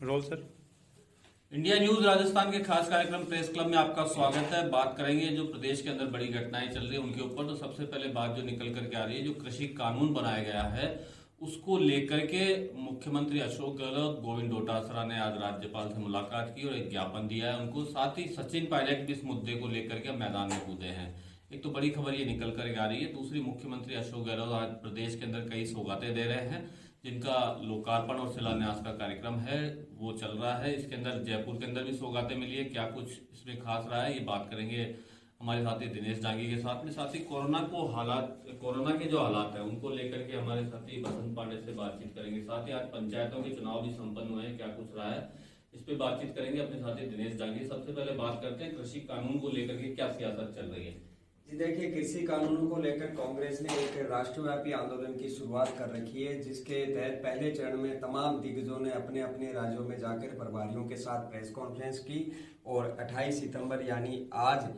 Role sir. India news Rajasthan के खास कार्यक्रम प्रेस क्लब में आपका स्वागत है। बात करेंगे जो प्रदेश के अंदर बड़ी घटनाएं चल रही है उनके ऊपर। तो सबसे पहले बात जो निकल करके आ रही है, जो कृषि कानून बनाया गया है उसको लेकर के मुख्यमंत्री अशोक गहलोत, गोविंद डोटासरा ने आज राज्यपाल से मुलाकात की और एक ज्ञापन दिया है उनको। साथ ही सचिन पायलट भी इस मुद्दे को लेकर के मैदान में कूदे हैं। एक तो बड़ी खबर ये निकल कर आ रही है। दूसरी, मुख्यमंत्री अशोक गहलोत आज प्रदेश के अंदर कई सौगातें दे रहे हैं जिनका लोकार्पण और शिलान्यास का कार्यक्रम है वो चल रहा है। इसके अंदर जयपुर के अंदर भी सौगातें मिली है। क्या कुछ इसमें खास रहा है ये बात करेंगे हमारे साथी दिनेश जांगी के साथ में। साथ ही कोरोना के जो हालात है उनको लेकर के हमारे साथी बसंत पांडे से बातचीत करेंगे। साथ ही आज पंचायतों के चुनाव भी संपन्न हुए हैं, क्या कुछ रहा है इस पे बातचीत करेंगे अपने साथी दिनेश जांगी। सबसे पहले बात करते हैं कृषि कानून को लेकर के क्या सियासत चल रही है। जी देखिए, कृषि कानूनों को लेकर कांग्रेस ने एक राष्ट्रव्यापी आंदोलन की शुरुआत कर रखी है, जिसके तहत पहले चरण में तमाम दिग्गजों ने अपने अपने राज्यों में जाकर प्रभारियों के साथ प्रेस कॉन्फ्रेंस की और 28 सितंबर यानी आज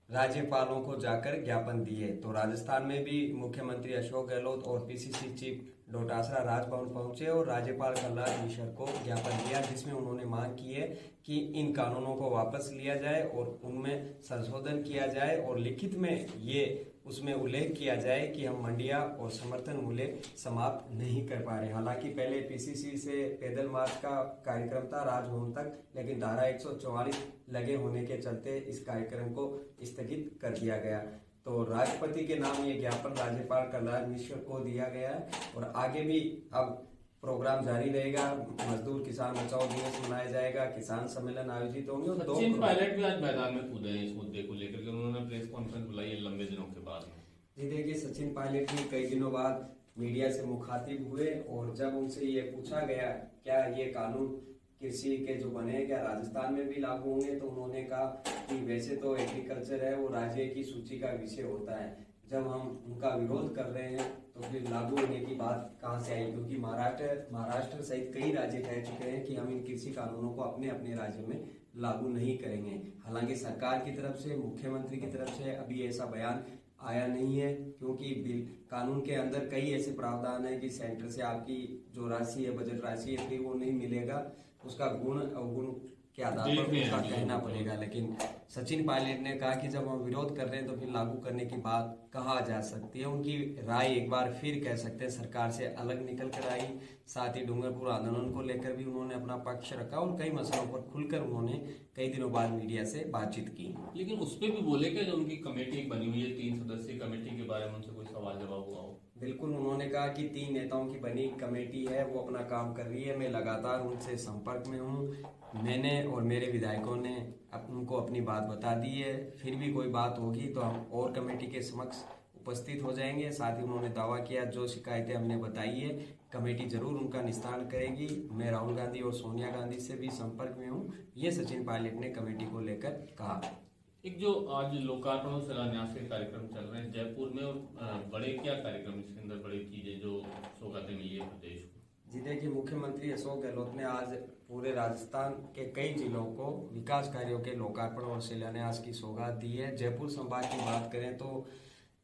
राज्यपालों को जाकर ज्ञापन दिए। तो राजस्थान में भी मुख्यमंत्री अशोक गहलोत और पीसीसी चीफ डोटासरा राजभवन पहुंचे और राज्यपाल कलराज मिश्र को ज्ञापन दिया, जिसमें उन्होंने मांग की है कि इन कानूनों को वापस लिया जाए और उनमें संशोधन किया जाए और लिखित में ये उसमें उल्लेख किया जाए कि हम मंडियां और समर्थन मूल्य समाप्त नहीं कर पा रहे। हालांकि पहले पीसीसी से पैदल मार्च का कार्यक्रम था राजभवन तक, लेकिन धारा 144 लगे होने के चलते इस कार्यक्रम को स्थगित कर दिया गया। तो राष्ट्रपति के नाम ये ज्ञापन राज्यपाल कलराज मिश्र को दिया गया है और आगे भी अब प्रोग्राम जारी रहेगा। मजदूर किसान बचाओ दिवस मनाया जाएगा, किसान सम्मेलन आयोजित होंगे और सचिन पायलट भी आज मैदान में कूदे हैं इस मुद्दे को लेकर के। उन्होंने प्रेस कॉन्फ्रेंस बुलाई है लंबे दिनों के बाद। जी देखिए, सचिन पायलट भी कई दिनों बाद मीडिया से मुखातिब हुए और जब उनसे ये पूछा गया क्या ये कानून कृषि के जो बने हैं क्या राजस्थान में भी लागू होंगे, तो उन्होंने कहा कि वैसे तो एग्रीकल्चर है वो राज्य की सूची का विषय होता है, जब हम उनका विरोध कर रहे हैं तो फिर लागू होने की बात कहां से आई, क्योंकि महाराष्ट्र सहित कई राज्य कह चुके हैं कि हम इन कृषि कानूनों को अपने अपने राज्यों में लागू नहीं करेंगे। हालांकि सरकार की तरफ से, मुख्यमंत्री की तरफ से अभी ऐसा बयान आया नहीं है, क्योंकि बिल कानून के अंदर कई ऐसे प्रावधान है कि सेंटर से आपकी जो राशि है, बजट राशि है, फिर वो नहीं मिलेगा, उसका गुण अवगुण के आधार पर उसका कहना पड़ेगा। लेकिन सचिन पायलट ने कहा कि जब हम विरोध कर रहे हैं तो फिर लागू करने की बात कहा जा सकती है। उनकी राय एक बार फिर कह सकते हैं सरकार से अलग निकल कर आई। साथ ही डूंगरपुर आंदोलन को लेकर भी उन्होंने अपना पक्ष रखा और कई मसलों पर खुलकर उन्होंने कई दिनों बाद मीडिया से बातचीत की। लेकिन उस पर भी बोले कि जो उनकी कमेटी बनी हुई है 3 सदस्यीय कमेटी के बारे में उनसे कोई सवाल जवाब हुआ हो। बिल्कुल, उन्होंने कहा कि 3 नेताओं की बनी कमेटी है, वो अपना काम कर रही है, मैं लगातार उनसे संपर्क में हूँ। मैंने और मेरे विधायकों ने उनको अपनी बात बता दी है, फिर भी कोई बात होगी तो हम और कमेटी के समक्ष उपस्थित हो जाएंगे। साथ ही उन्होंने दावा किया जो शिकायतें हमने बताई है कमेटी जरूर उनका निस्तारण करेगी। मैं राहुल गांधी और सोनिया गांधी से भी संपर्क में हूँ, ये सचिन पायलट ने कमेटी को लेकर कहा। एक जो आज लोकार्पण और शिलान्यास के कार्यक्रम चल रहे हैं जयपुर में, और बड़े क्या कार्यक्रम इसके अंदर बड़ी चीजें जो सौगातें मिली है प्रदेश को। जी देखिए, मुख्यमंत्री अशोक गहलोत ने आज पूरे राजस्थान के कई जिलों को विकास कार्यों के लोकार्पण और शिलान्यास की सौगात दी है। जयपुर संभाग की बात करें तो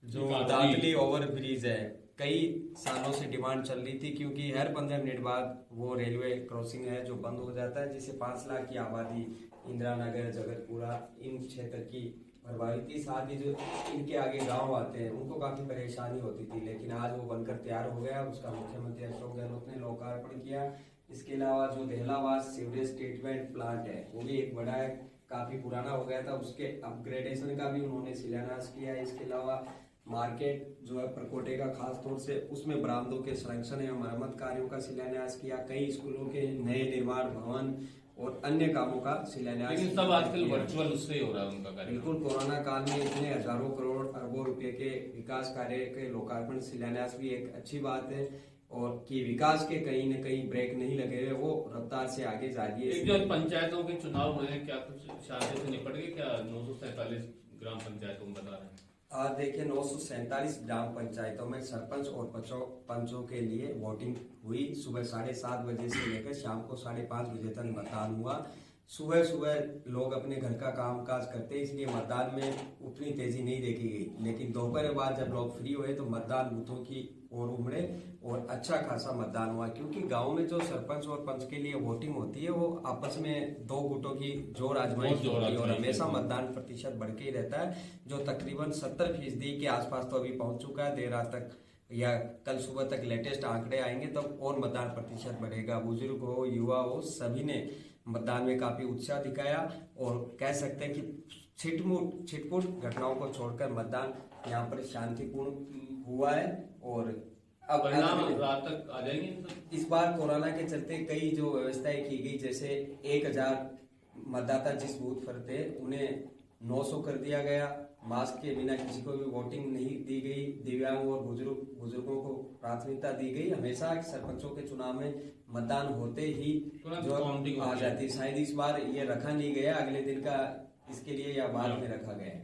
जो दादली ओवर ब्रिज है, कई सालों से डिमांड चल रही थी, क्योंकि हर 15 मिनट बाद वो रेलवे क्रॉसिंग है जो बंद हो जाता है, जिससे 5 लाख की आबादी इंदिरा नगर, जगतपुरा इन क्षेत्र की प्रभावित थी। साथ ही जो इनके आगे गांव आते हैं उनको काफी परेशानी होती थी, लेकिन आज वो बनकर तैयार हो गया, उसका मुख्यमंत्री अशोक गहलोत ने लोकार्पण किया। इसके अलावा जो देहलावास सीवरेज ट्रीटमेंट प्लांट है वो भी एक बड़ा है, काफी पुराना हो गया था, उसके अपग्रेडेशन का भी उन्होंने शिलान्यास किया। इसके अलावा मार्केट जो है परकोटे का, खास तौर से उसमें बरामदों के संरक्षण एवं मरम्मत कार्यों का शिलान्यास किया। कई स्कूलों के नए निर्माण भवन और अन्य कामों का शिलान्यास। लेकिन सब आजकल वर्चुअल उससे ही हो रहा है उनका कार्य। बिल्कुल, कोरोना काल में इतने हजारों करोड़ अरबों रुपए के विकास कार्य के लोकार्पण शिलान्यास भी एक अच्छी बात है, और कि विकास के कहीं न कहीं ब्रेक नहीं लगे हुए, वो रफ्तार से आगे जारी है। एक जो पंचायतों के चुनाव हुए हैं, क्या कुछ शांति से निपट गए? क्या 947 ग्राम पंचायतों में बता रहे हैं? आज देखिए, 947 ग्राम पंचायतों में सरपंच और पंचों के लिए वोटिंग हुई। सुबह 7:30 बजे से लेकर शाम को 5:30 बजे तक मतदान हुआ। सुबह सुबह लोग अपने घर का काम काज करते हैं, इसलिए मतदान में उतनी तेजी नहीं देखी गई, लेकिन दोपहर बाद जब लोग फ्री हुए तो मतदान बूथों की और उमड़े और अच्छा खासा मतदान हुआ, क्योंकि गांव में जो सरपंच और पंच के लिए वोटिंग होती है वो आपस में दो गुटों की जोर आजमाइश होती है और हमेशा मतदान प्रतिशत बढ़ के ही रहता है, जो तकरीबन 70% के आसपास तो अभी पहुंच चुका है। देर रात तक या कल सुबह तक लेटेस्ट आंकड़े आएंगे तब और मतदान प्रतिशत बढ़ेगा। बुजुर्ग हो, युवा हो, सभी ने मतदान में काफी उत्साह दिखाया और कह सकते हैं कि छिटपुट घटनाओं को छोड़कर मतदान यहाँ पर शांतिपूर्ण हुआ है। और अब परिणाम रात तक आ जाएंगे। इस बार कोरोना के चलते कई जो व्यवस्थाएं की गई, जैसे 1000 मतदाता जिस बूथ पर थे उन्हें 900 कर दिया गया। मास्क के बिना किसी को भी वोटिंग नहीं दी गई। दिव्यांग और बुजुर्गों को प्राथमिकता दी गई। हमेशा सरपंचों के चुनाव में मतदान होते ही जो आ जाती, शायद इस बार ये रखा नहीं गया, अगले दिन का इसके लिए या बाद में रखा गया।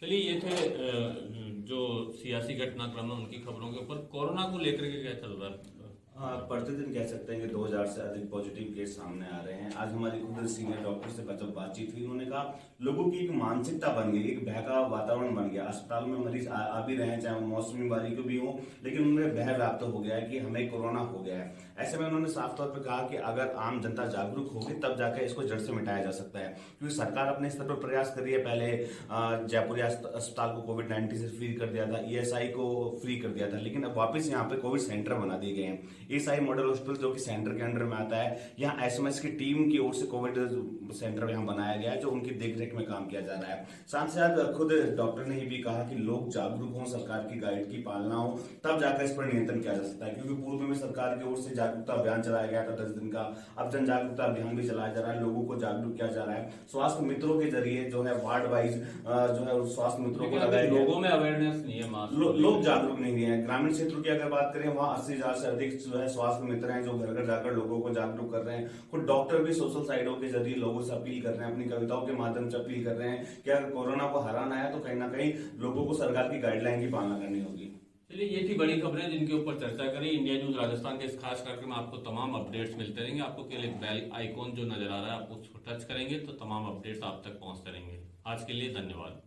चलिए, ये थे जो सियासी घटनाक्रम है उनकी खबरों के ऊपर। कोरोना को लेकर के क्या चल रहा है? प्रतिदिन कह सकते हैं कि 2000 से अधिक पॉजिटिव केस सामने आ रहे हैं। आज हमारी खुद सीनियर डॉक्टर से जब बातचीत हुई, उन्होंने कहा लोगों की एक मानसिकता बन गई, एक भय का वातावरण बन गया। अस्पताल में मरीज आ भी रहे हैं, चाहे वो मौसमी बीमारी को भी हो, लेकिन उन्हें भय व्याप्त हो गया है कि हमें कोरोना हो गया है। ऐसे में उन्होंने साफ तौर पर कहा कि अगर आम जनता जागरूक होगी तब जाकर इसको जड़ से मिटाया जा सकता है, क्योंकि सरकार अपने स्तर पर प्रयास कर रही है। पहले जयपुर अस्पताल को कोविड-19 से फ्री कर दिया था, ESI को फ्री कर दिया था, लेकिन अब वापस यहाँ पे कोविड सेंटर बना दिए गए हैं। ESI मॉडल हॉस्पिटल जो कि सेंटर के अंडर में आता है, यहाँ SMS की टीम की ओर से कोविड सेंटर यहाँ बनाया गया है, जो उनकी देखरेख में काम किया जा रहा है। साथ साथ खुद डॉक्टर ने भी कहा कि लोग जागरूक हों, सरकार की गाइड की पालना हो, तब जाकर इस पर नियंत्रण किया जा सकता है। क्योंकि पूर्व में सरकार की ओर से जागरूकता अभियान चलाया गया था 10 दिन का, अब जन जागरूकता अभियान भी चलाया जा रहा है, लोगों को जागरूक किया जा रहा है। स्वास्थ्य मित्रों के जरिए जो है वार्ड वाइज जो है स्वास्थ्य मित्रों को लगाया गया। लोगों में अवेयरनेस नहीं है, लोग जागरूक नहीं है। ग्रामीण क्षेत्रों की अगर बात करें, वहाँ 80,000 से अधिक जो है स्वास्थ्य मित्र हैं जो घर घर जाकर लोगों को जागरूक कर रहे हैं। खुद डॉक्टर भी सोशल साइटों के जरिए लोगों से अपील कर रहे हैं, अपनी कविताओं के माध्यम से अपील कर रहे हैं कि अगर कोरोना को हराना है तो कहीं ना कहीं लोगों को सरकार की गाइडलाइन की पालना करनी होगी। चलिए, ये थी बड़ी खबरें जिनके ऊपर चर्चा करी। इंडिया न्यूज राजस्थान के इस खास कार्यक्रम में आपको तमाम अपडेट्स मिलते रहेंगे। आपको केवल एक बेल आइकॉन जो नजर आ रहा है, आप उसको टच करेंगे तो तमाम अपडेट्स आप तक पहुंचते रहेंगे। आज के लिए धन्यवाद।